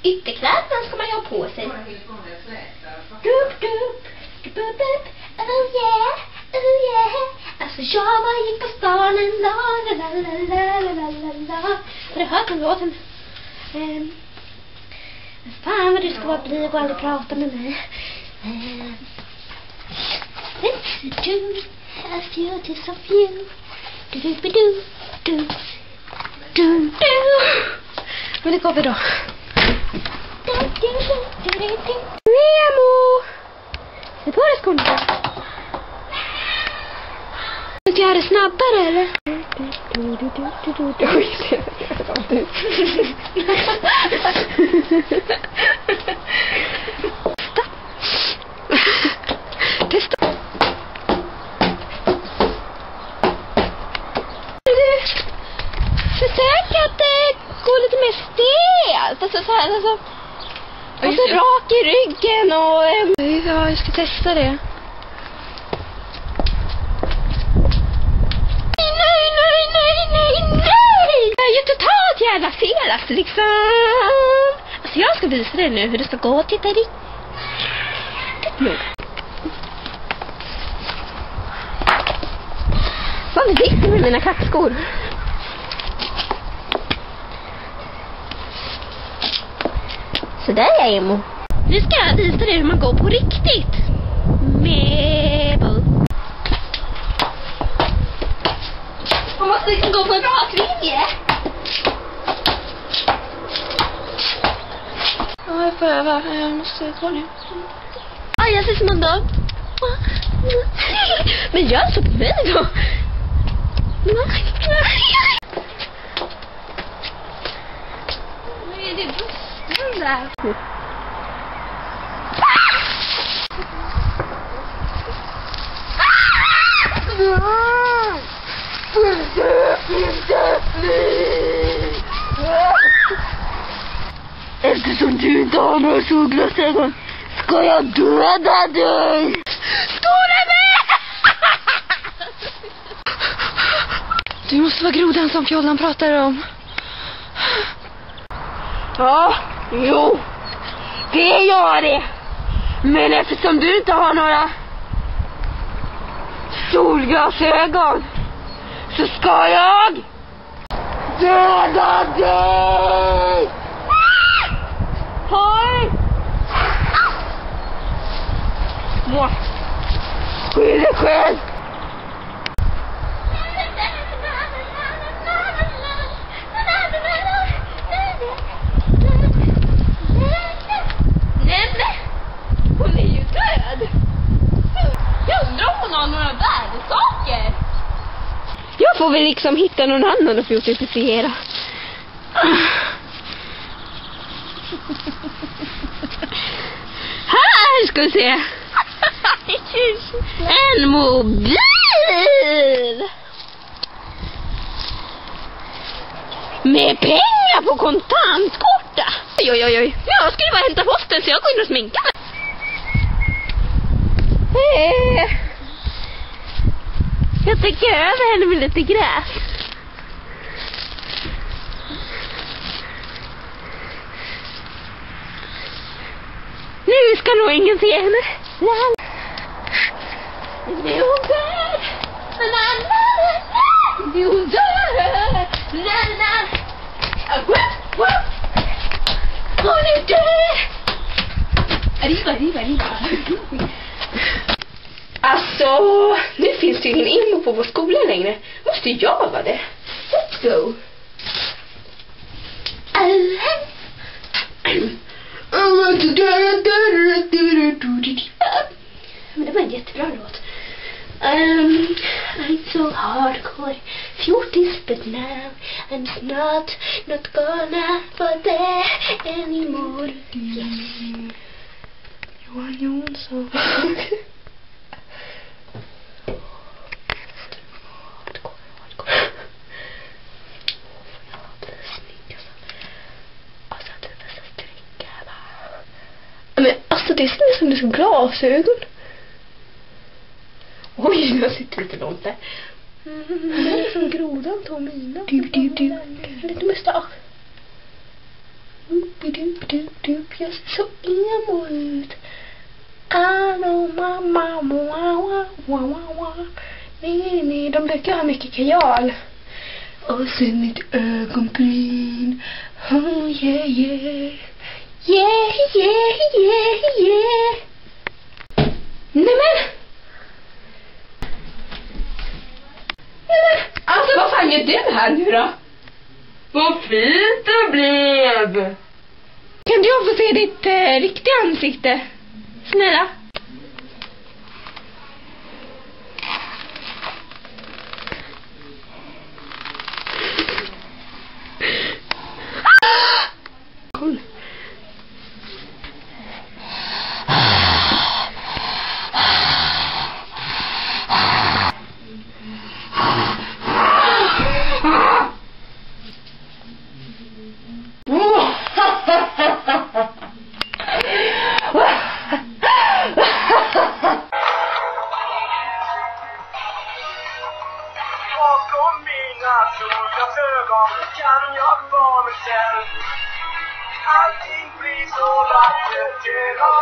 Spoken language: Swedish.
Ytterkläderna ska man ju ha på sig. Dup, dup, dup, dup, dup. Oh yeah, oh yeah. Alltså jag bara gick på stan en dag. La la la la la la. Har du hört den låten? Fan vad du ska vara blyg och aldrig prata med mig. Let's do a few tis of you. Du du du du du du. Men det går vi då. Nemo! Det går det skolor. Ska jag göra det snabbare eller? Testa. Försök att det går lite mer stelt. Alltså så här, alltså. Och så rak i ryggen och... Ja, jag ska testa det. Nej! Jag är ju totalt jävla fel, alltså liksom. Alltså jag ska visa dig nu hur det ska gå. Titta i ditt nog. Vad är det med mina kattskor? Så där är Emo. Nu ska jag visa dig hur man går på riktigt. Mebo. Man måste liksom gå på en rak linje. Ja, jag får öva. Jag måste gå nu. Ja, jag ser som en dag. Men gör så på mig då. Nu är det bussen där. Eftersom du inte har några solglasögon ska jag döda dig. Stora med! Du måste vara grodan som Fjollan pratar om. Ja, jo. Det är jag det. Men eftersom du inte har några solglasögon så ska jag döda dig. Hej! Skyll dig själv. Hon är ju död. Jag undrar om hon har några värdesaker. Jag får väl liksom hitta någon annan och fotografiera. Här ska vi se. En mobil. Med pengar på kontantkorta. Oj. Jag ska ju bara hämta posten så jag går in och sminkar mig. Jag tänker över henne med lite gräs. Nu ska nog ingen se henne. Nu är hon död. Nu är hon död. Hon är död. Arriba. Alltså, nu finns det ingen Emo på vår skola längre. Måste jag vara det? Let's go. Men det var en jättebra låt. I'm so hardcore, fjortis, but now I'm not gonna for there anymore. Yes. Johan Jonsson. Men alltså det ser ut som glasögon. Oj, jag sitter lite långt där. Det är som grodan tar mina. Lite mustasch. Dup, jag ser så emo ut. Nej, de brukar ha mycket kajal. Och sen mitt ögonbryn. Oh yeah, yeah. Yeah, yeah, yeah, yeah. Nämen! Alltså, vad fan gör du här nu då? Vad fint det blev! Kan jag få se ditt riktiga ansikte? Snälla. Kolla. Bakom mina solglas ögon kan jag vara mig själv. Allting blir så vackert genom